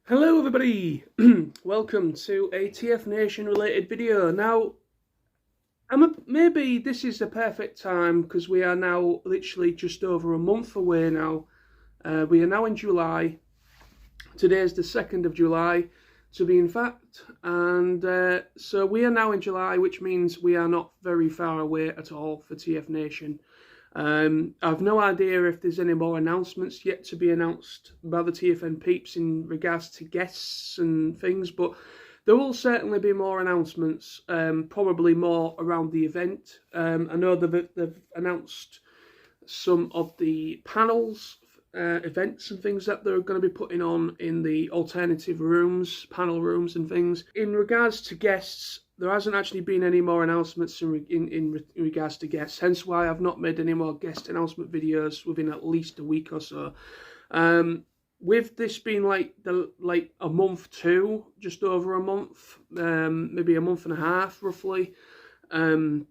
Hello everybody, welcome to a TFNation related video. Now, maybe this is the perfect time because we are now literally just over a month away now. We are now in July. Today is the 2nd of July to be in fact, and so we are now in July, which means we are not very far away at all for TFNation. I've no idea if there's any more announcements yet to be announced by the TFN peeps in regards to guests and things, but there will certainly be more announcements, probably more around the event. I know they've announced some of the panels, events and things that they're going to be putting on in the alternative rooms, panel rooms and things. In regards to guests, there hasn't actually been any more announcements in regards to guests, hence why I've not made any more guest announcement videos within at least a week or so. With this being like a month too, just over a month, maybe a month and a half roughly, I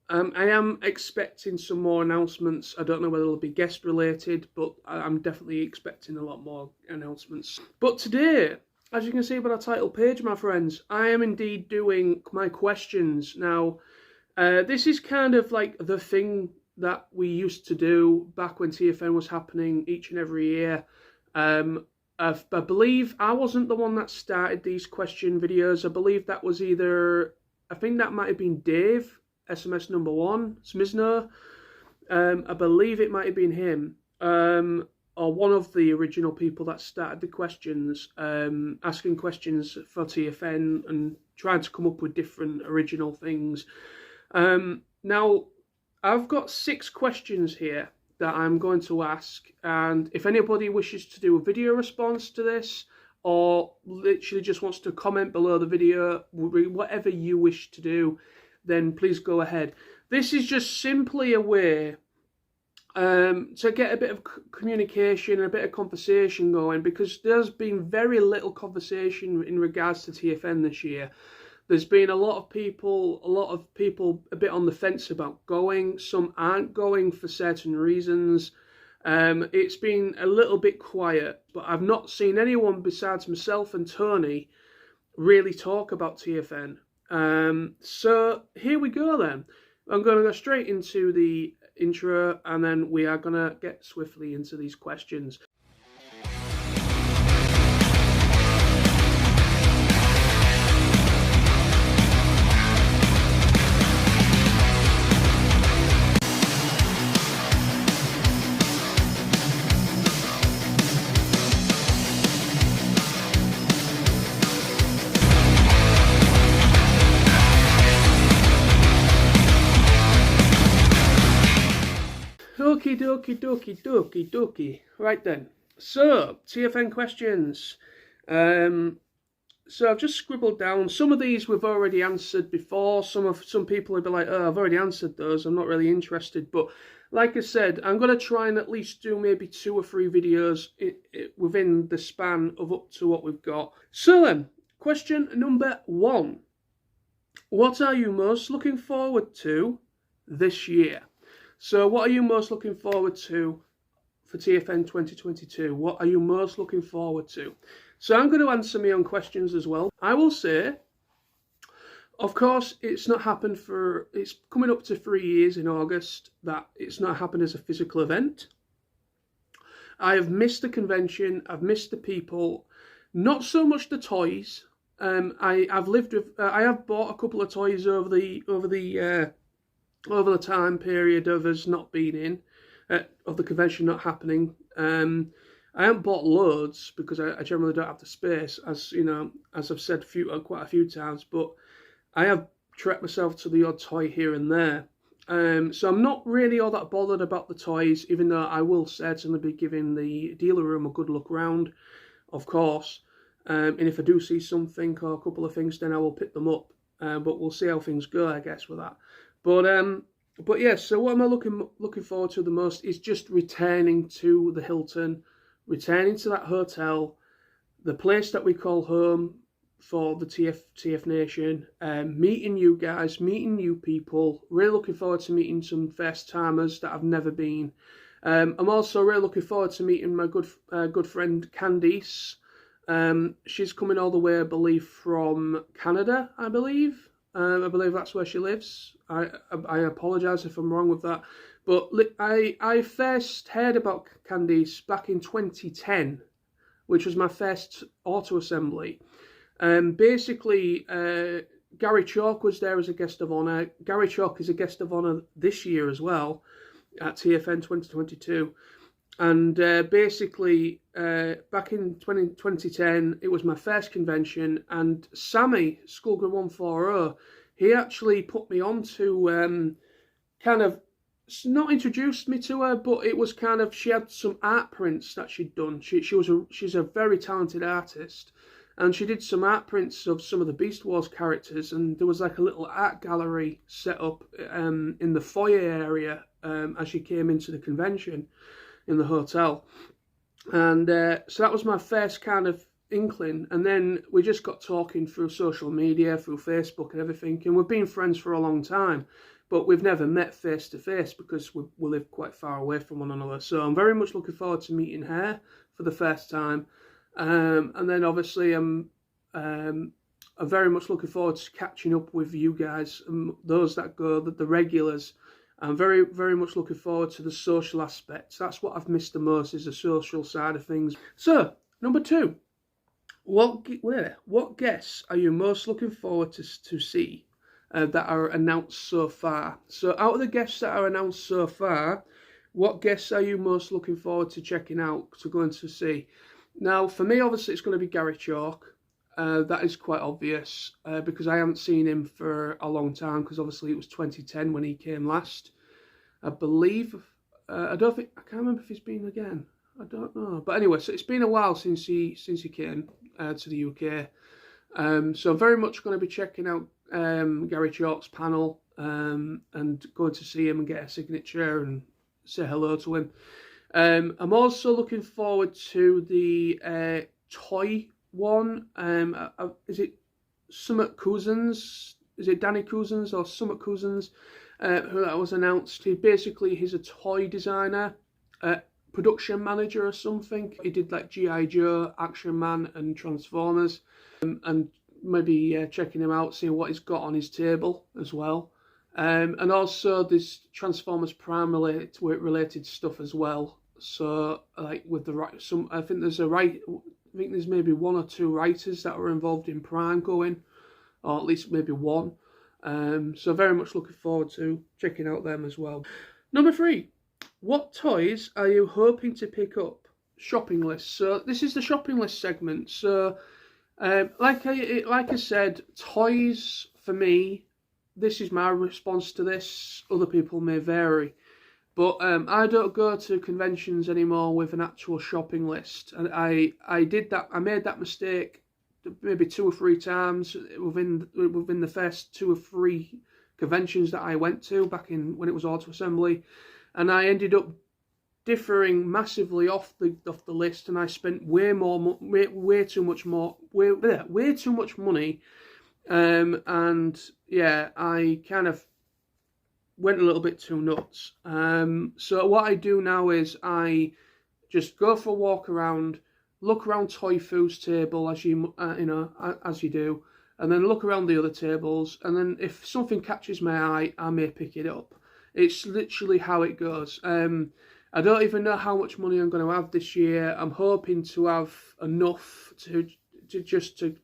am expecting some more announcements. I don't know whether they'll be guest related, but I'm definitely expecting a lot more announcements. But today, as you can see by the title page, my friends, I am indeed doing my questions. Now, this is kind of like the thing that we used to do back when TFN was happening each and every year. I believe I wasn't the one that started these question videos. I believe that was I think that might have been Dave, SMS number 1, Smizno. I believe it might have been him. Or one of the original people that started the questions, asking questions for TFN and trying to come up with different original things. Now, I've got 6 questions here that I'm going to ask, and if anybody wishes to do a video response to this, or literally just wants to comment below the video, whatever you wish to do, then please go ahead. This is just simply a way to get a bit of communication and a bit of conversation going, because there's been very little conversation in regards to TFN this year. There's been a lot of people a bit on the fence about going. Some aren't going for certain reasons. It's been a little bit quiet, but I've not seen anyone besides myself and Tony really talk about TFN. So here we go then. I'm going to go straight into the intro, and then we are going to get swiftly into these questions. Okie dokie. Right then. So, TFN questions. So I've just scribbled down. Some of these we've already answered before. Some people will be like, oh, I've already answered those. I'm not really interested. But like I said, I'm going to try and at least do maybe 2 or 3 videos within the span of up to what we've got. So then, question number 1. What are you most looking forward to this year? So what are you most looking forward to for TFN 2022? What are you most looking forward to? So I'm going to answer my own questions as well. I will say, of course, it's coming up to 3 years in August that it's not happened as a physical event. I have missed the convention. I've missed the people. Not so much the toys. I have bought a couple of toys over the time period of us not being in, of the convention not happening. I haven't bought loads because I generally don't have the space, as you know, as I've said quite a few times, but I have treated myself to the odd toy here and there. So I'm not really all that bothered about the toys, even though I will certainly be giving the dealer room a good look round, of course. And if I do see something or a couple of things, then I will pick them up. But we'll see how things go, I guess, with that. But yeah, so what am I looking forward to the most is just returning to the Hilton, returning to that hotel, the place that we call home for the TFNation, meeting you guys, meeting new people. Really looking forward to meeting some first timers that I've never been. I'm also really looking forward to meeting my good friend Candice, She's coming all the way, I believe, from Canada, I believe. I believe that's where she lives. I apologise if I'm wrong with that. But I first heard about Candice back in 2010, which was my first auto assembly. Basically, Gary Chalk was there as a guest of honour. Gary Chalk is a guest of honour this year as well at TFN 2022. And basically, back in 2010, it was my first convention, and Sammy, Skullgrid 140, he actually put me on to kind of, not introduced me to her, but it was kind of, she had some art prints that she'd done. She's a very talented artist, and she did some art prints of some of the Beast Wars characters, and there was like a little art gallery set up in the foyer area as you came into the convention in the hotel. And so that was my first kind of inkling, and then we just got talking through social media, through Facebook and everything, and we've been friends for a long time, but we've never met face to face because we live quite far away from one another. So I'm very much looking forward to meeting her for the first time, and then obviously I'm very much looking forward to catching up with you guys, those that go, the regulars. I'm very, very much looking forward to the social aspects. That's what I've missed the most, is the social side of things. So, number 2, what guests are you most looking forward to see that are announced so far? So, out of the guests that are announced so far, what guests are you most looking forward to checking out, to going to see? Now, for me, obviously, it's going to be Gary Chalk. That is quite obvious because I haven't seen him for a long time, because obviously it was 2010 when he came last, I believe. I can't remember if he's been again. I don't know. But anyway, so it's been a while since he came to the UK. So I'm very much going to be checking out Gary Chalk's panel and going to see him and get a signature and say hello to him. I'm also looking forward to the toy one. Is it Summit Cousins? Is it Danny Cousins or Summit Cousins? Who that was announced. He's a toy designer, production manager or something. He did like G.I. Joe, Action Man and Transformers, and maybe checking him out, seeing what he's got on his table as well. And also this Transformers Prime related stuff as well. So like with the I think there's maybe 1 or 2 writers that were involved in Prime going, or at least maybe 1. So very much looking forward to checking out them as well. Number 3, what toys are you hoping to pick up? Shopping list. So this is the shopping list segment. So like I said, toys for me, this is my response to this. Other people may vary. But I don't go to conventions anymore with an actual shopping list. And I made that mistake maybe 2 or 3 times within the first 2 or 3 conventions that I went to back in when it was auto assembly, and I ended up differing massively off the list, and I spent way too much money, and yeah, I kind of went a little bit too nuts. So what I do now is I just go for a walk around, look around Toy Foo's table as you do, and then look around the other tables, and then if something catches my eye, I may pick it up. It's literally how it goes. I don't even know how much money I'm going to have this year. I'm hoping to have enough to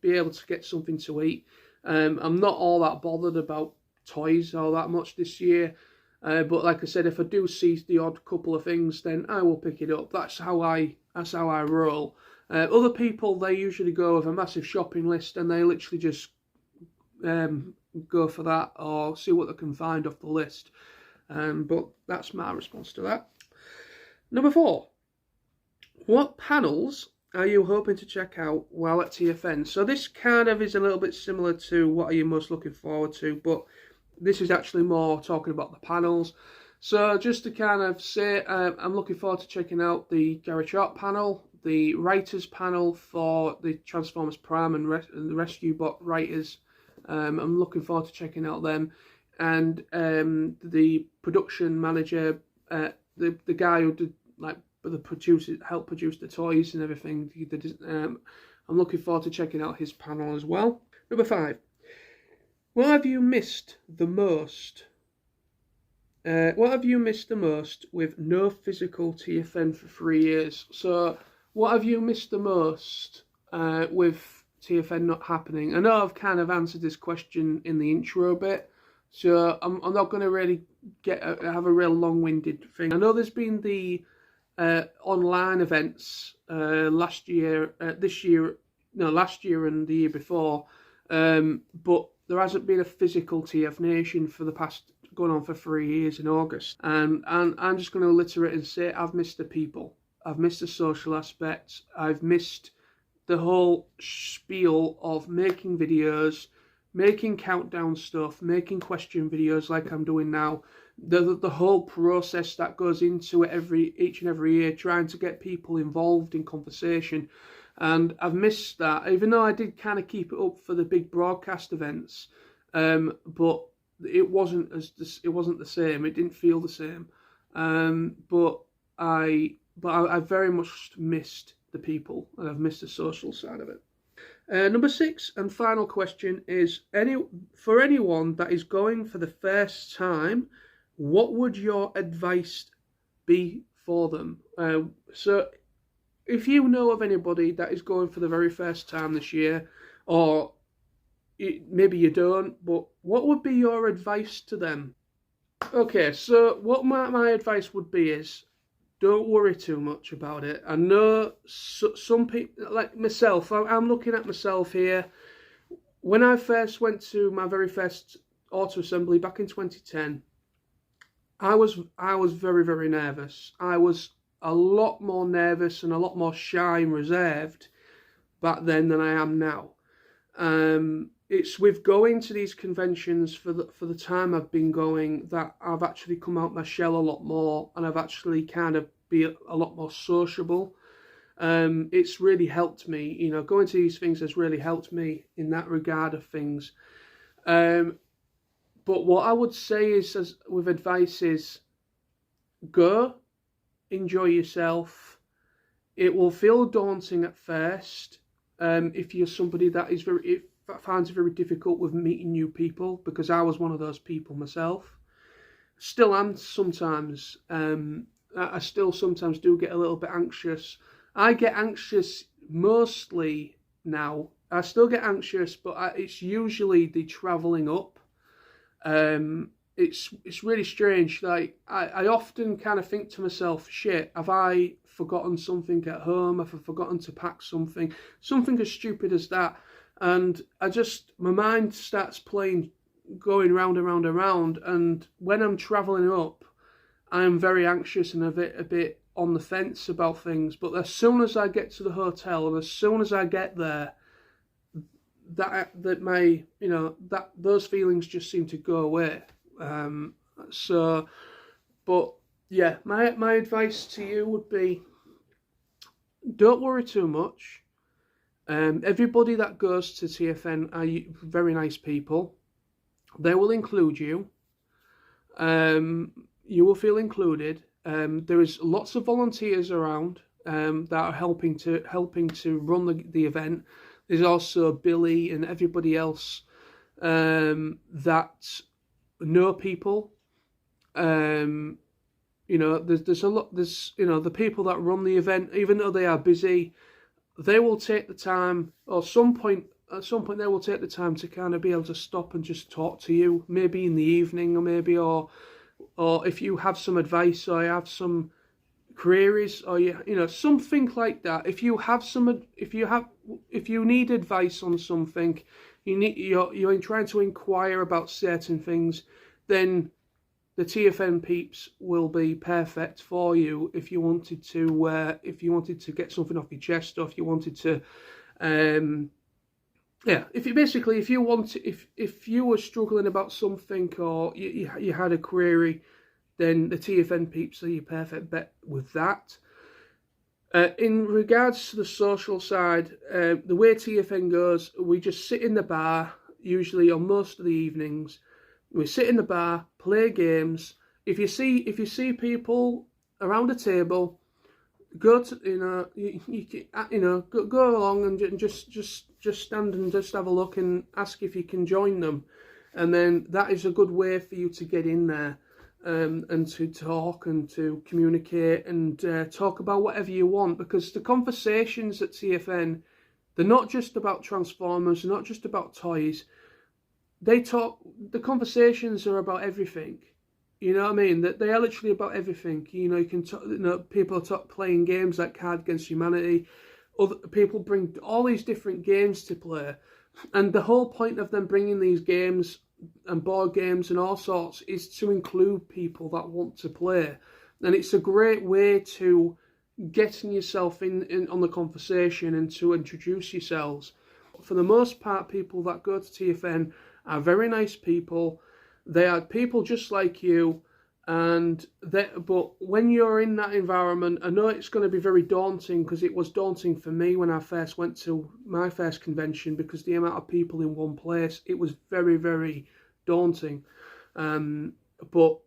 be able to get something to eat. I'm not all that bothered about toys all that much this year, but like I said, if I do see the odd couple of things, then I will pick it up. That's how I roll. Other people, they usually go with a massive shopping list and they literally just go for that or see what they can find off the list. But that's my response to that. Number 4, what panels are you hoping to check out while at TFN? So this kind of is a little bit similar to what are you most looking forward to, but this is actually more talking about the panels. So just to kind of say, I'm looking forward to checking out the Gary Chalk panel, the writers panel for the Transformers Prime and the Rescue Bot writers. I'm looking forward to checking out them, and the production manager, the guy who did helped produce the toys and everything. I'm looking forward to checking out his panel as well. Number 5. What have you missed the most? What have you missed the most with no physical TFN for 3 years? So, what have you missed the most with TFN not happening? I know I've kind of answered this question in the intro bit, so I'm not going to really have a real long-winded thing. I know there's been the online events last year and the year before, but there hasn't been a physical TFNation for the past, going on for 3 years in August. And I'm just going to alliterate and say I've missed the people. I've missed the social aspects. I've missed the whole spiel of making videos, making countdown stuff, making question videos like I'm doing now. The whole process that goes into it each and every year, trying to get people involved in conversation. And I've missed that, even though I did kind of keep it up for the big broadcast events, but it wasn't the same. It didn't feel the same. But I very much missed the people, and I've missed the social side of it. Number 6 and final question is: for anyone that is going for the first time, what would your advice be for them? So if you know of anybody that is going for the very first time this year, or maybe you don't, but what would be your advice to them? Okay, so what my advice would be is, don't worry too much about it. I know some people, like myself, I'm looking at myself here. When I first went to my very first auto assembly back in 2010, I was very, very nervous. I was a lot more nervous and a lot more shy and reserved back then than I am now. It's with going to these conventions for the time I've been going that I've actually come out my shell a lot more, and I've actually kind of be a lot more sociable. It's really helped me, you know, going to these things has really helped me in that regard of things. But what I would say is, with advice, is go, enjoy yourself. It will feel daunting at first if you're somebody that finds it very difficult with meeting new people, because I was one of those people myself. Still am sometimes. I still sometimes do get a little bit anxious. I get anxious mostly now. I still get anxious, but it's usually the travelling up. It's really strange. Like I often kind of think to myself, shit, have I forgotten something at home? Have I forgotten to pack something as stupid as that? And my mind starts going round and round and round. And when I'm travelling up, I am very anxious and a bit on the fence about things. But as soon as I get to the hotel, and as soon as I get there, those feelings just seem to go away. But yeah, my advice to you would be, don't worry too much. Everybody that goes to TFN are very nice people. They will include you. You will feel included. There is lots of volunteers around that are helping to run the event. There's also Billy and everybody else that know people. There's a lot. There's the people that run the event, even though they are busy, they will take the time, or at some point they will take the time to kind of be able to stop and just talk to you, maybe in the evening, or if you have some advice, or you have some queries, or something like that. If you need advice on something, you're trying to inquire about certain things, then the TFN peeps will be perfect for you. If you wanted to get something off your chest, or if you wanted to, if you were struggling about something, or you had a query, then the TFN peeps are your perfect bet with that. In regards to the social side, the way TFN goes, we just sit in the bar, usually on most of the evenings. We sit in the bar, play games. If you see people around a table, go to, go along and just stand and just have a look and ask if you can join them, and then that is a good way for you to get in there, and to talk and to communicate and talk about whatever you want, because the conversations at TFN, they're not just about Transformers, they're not just about toys. The conversations are about everything. You know what I mean? That they are literally about everything. You can talk, people talk playing games like Cards Against Humanity. Other people bring all these different games to play, and the whole point of them bringing these games and board games and all sorts is to include people that want to play, and it's a great way to getting yourself in on the conversation and to introduce yourselves. For the most part, people that go to TFN are very nice people. They are people just like you, but when you're in that environment, I know it's going to be very daunting, because it was daunting for me when I first went to my first convention, because the amount of people in one place, it was very, very daunting. But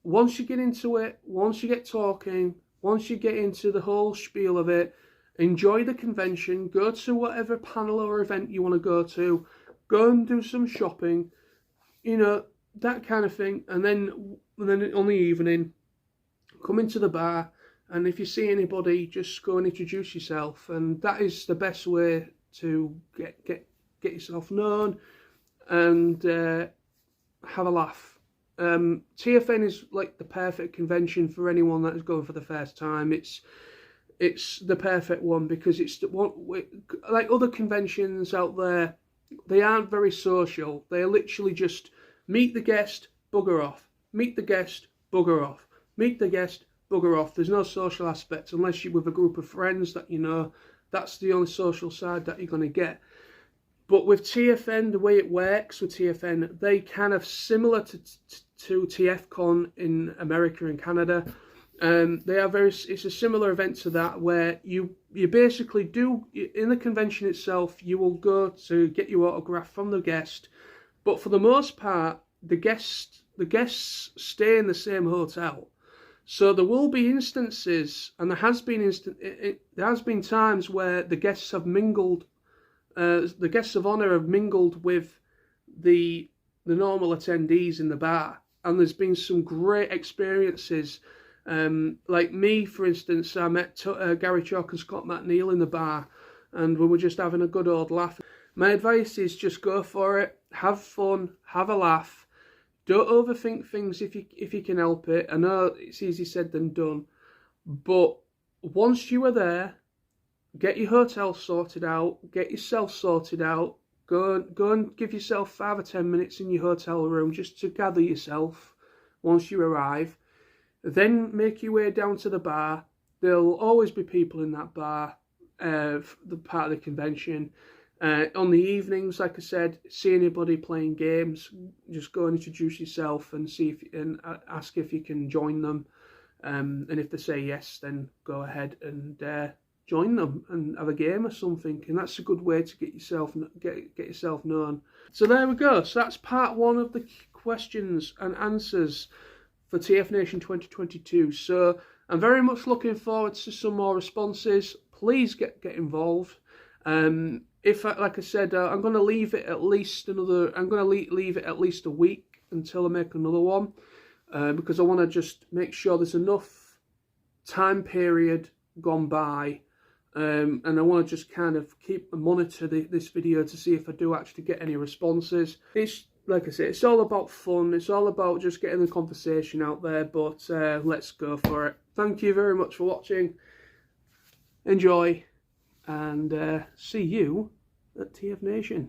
once you get into it, once you get talking, once you get into the whole spiel of it, enjoy the convention, go to whatever panel or event you want to go and do some shopping, that kind of thing, and then on the evening, come into the bar, and if you see anybody, just go and introduce yourself, and that is the best way to get yourself known and have a laugh. TFN is like the perfect convention for anyone that is going for the first time. It's the perfect one, because it's the one, like other conventions out there, they aren't very social. They're literally just meet the guest, bugger off. Meet the guest, bugger off. Meet the guest, bugger off. There's no social aspect unless you're with a group of friends that you know. That's the only social side that you're going to get. But with TFN, the way it works with TFN, they kind of similar to TFCon in America and Canada. They are it's a similar event to that, where you basically do, in the convention itself, you will go to get your autograph from the guest. But for the most part, the guests stay in the same hotel. So there will be instances, and there has been times where the guests have mingled, the guests of honour have mingled with the normal attendees in the bar, and there's been some great experiences. Like me, for instance, I met Gary Chalk and Scott McNeil in the bar, and we were just having a good old laugh. My advice is just go for it, have fun, have a laugh. Don't overthink things if you can help it. I know it's easier said than done, but once you are there, get your hotel sorted out, get yourself sorted out. Go and give yourself 5 or 10 minutes in your hotel room just to gather yourself once you arrive. Then make your way down to the bar. There'll always be people in that bar, the part of the convention. On the evenings, like I said, see anybody playing games, just go and introduce yourself and ask if you can join them. And if they say yes, then go ahead and join them and have a game or something. And that's a good way to get yourself known. So there we go. So that's part 1 of the questions and answers for TFNation 2022. So I'm very much looking forward to some more responses. Please get involved. Like I said, I'm going to leave it at least leave it at least a week until I make another one, because I want to just make sure there's enough time period gone by, and I want to just kind of monitor this video to see if I do actually get any responses. It's like I said, it's all about fun. It's all about just getting the conversation out there. But let's go for it. Thank you very much for watching. Enjoy. And see you at TFNation.